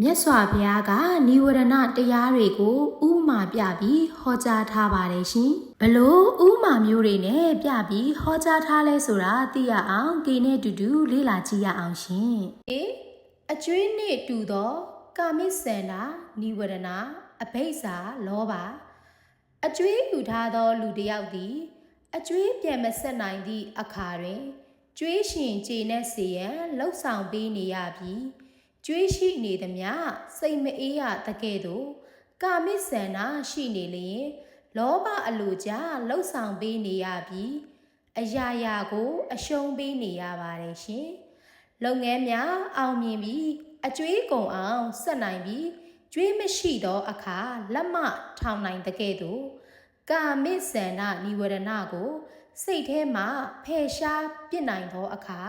မြတ်စွာဘုရားကနိဝရဏတရားတွေကိုဥမာပြပြီးဟောကြားထားပါတယ်ရှင်ဘလို့ဥမာမျိုးတွေနဲ့ပြပြီးဟောကြားထားလဲဆိုတာသိရအောင်ကေနဲ့တူတူလေ့လာကြည့်ရအောင်ရှင်အကျွေးနဲ့တူသောကာမိစန္ဒာနိဝရဏအဘိဇ္ဇာလောဘအကျွေးယူထားသောလူတစ်ယောက်သည်အကျွေးပြန်မဆက်နိုင်သည့်အခါတွင်ကျွေးရှင်ကျေနပ်စေရန်လှုပ်ဆောင်ပေးနေရပြီးကျွေးရှိနေသမျှစိတ်မအေးရတကဲ့သို့ကာမိစန္ဒာရှိနေလျင်လောဘအလိုကြလှုပ်ဆောင်ပေးနေရပြီးအရာရာကိုအရှုံးပေးနေရပါတယ်ရှင်လုပ်ငန်းများအောင်မြင်ပြီးအကျွေးကုန်အောင်ဆက်နိုင်ပြီးကျွေးမရှိသောအခါလက်မထောင်နိုင်တကဲ့သို့ကာမိစန္ဒာနိဝရဏကိုစိတ်ထဲမှဖယ်ရှားပစ်နိုင်သောအခါ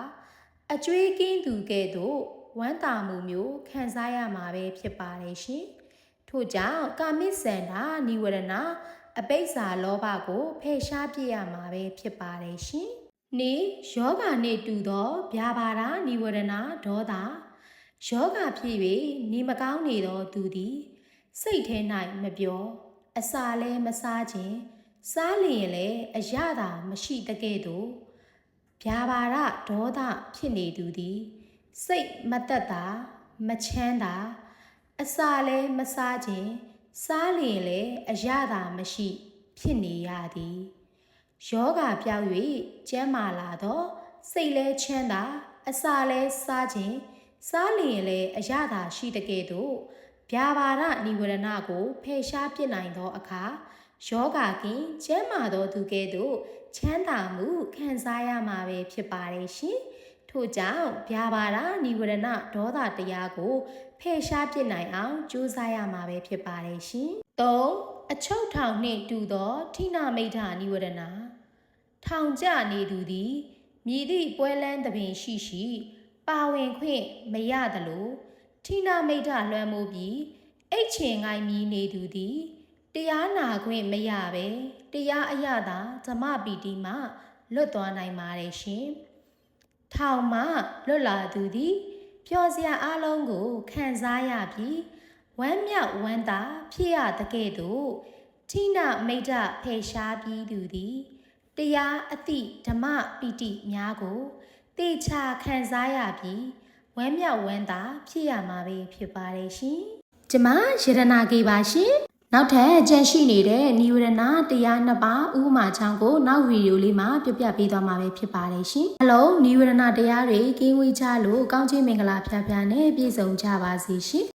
အကျွေးကင်းသူကဲ့သို့ဝမ်းသာမှုမျိုးခံစားရမှာပဲဖြစ်ပါတယ်ရှင်ထို့ကြောင့်ကာမိစန္ဒာနိဝရဏအဘိဇ္ဇာလောဘကိုဖယ်ရှားပစ်ရမှာပဲဖြစ်ပါတယ်ရှင်နေယောဂနှင့်တူသောဗျာပါဒနိဝရဏဒေါသယောဂဖြစ်၍နေမကောင်းနေသောသူသည်စိတ်ထဲ၌မပြောအစာလည်းမစားခြင်းစားလျင်လည်းအရသာမရှိတကဲ့သို့ဗျာပါဒဒေါသဖြစ်နေသူသည်စိတ်မသက်သာမချမ်းသာအစာလည်းမစားခြင်းစားလျင်လည်းအရသာမရှိဖြစ်နေရသည်ယောဂပြောက်၍ကျန်းမာလာသောစိတ်လည်းချမ်းသာအစာလည်းစားခြင်းစားလျင်လည်းအရသာရှိတကဲ့သို့ဗျာပါဒနိဝရဏကိုဖယ်ရှားပစ်နိုင်သောအခါယောဂကင်ကျန်းမာသောသူကဲ့သို့ချမ်းသာမှုခံစားရမှာပဲဖြစ်ပါတယ်ရှင်ထို့ကြောင့်ဗျာပါဒနိဝရဏဒေါသတရားကိုဖယ်ရှားပစ်နိုင်အောင်ကြိုးစားရမှာပဲဖြစ်ပါတယ်ရှင်၃အချုပ်ထောင်နှင့်တူသောထိနမိတ်္ထနိဝရဏထောင်ကျနေသူသည်မြည်သည့်ပွဲလန်းသဘင်ရှိရှိပါဝင်ခွင့်မရသလိုထိနမိတ်္ထလွှမ်းမိုးပြီးအိတ်ချင်ငိုင်းမီနေသူသည်တရားနာခွင့်မရပဲတရားအရသာဓမ္မပီတိမှလွတ်သွားနိုင်ပါတယ်ရှင်ထောင်မှလွတ်လာသူသည်ပျော်စရာအလုံးကိုခံစားရပြီးဝမ်းမြောက်ဝမ်းသာဖြစ်ရတကဲ့သို့ထိနမိတ်္ထဖယ်ရှားပြီးသူသည်တရားအသည့်ဓမ္မပီတိများကိုတေချာခံစားရပြီးဝမ်းမြောက်ဝမ်းသာဖြစ်ရမှာပဲဖြစ်ပါတယ်ရှင်ကျမရတနာကေပါရှင်နောက်ထပ်ကြန့်ရှိနေတဲ့နိဝရဏတရားနှစ်ပါးဥပမာချောင်းကိုနောက်ဗီဒီယိုလေးမှာပြပြပေးသွားမှာပဲဖြစ်ပါတယ်ရှင်။ဟယ်လိုနိဝရဏတရားတွေကင်းဝေးကြလို့ကောင်းချီးမင်္ဂလာဖျားဖျားနဲ့ပြည့်စုံကြပါစေရှင်။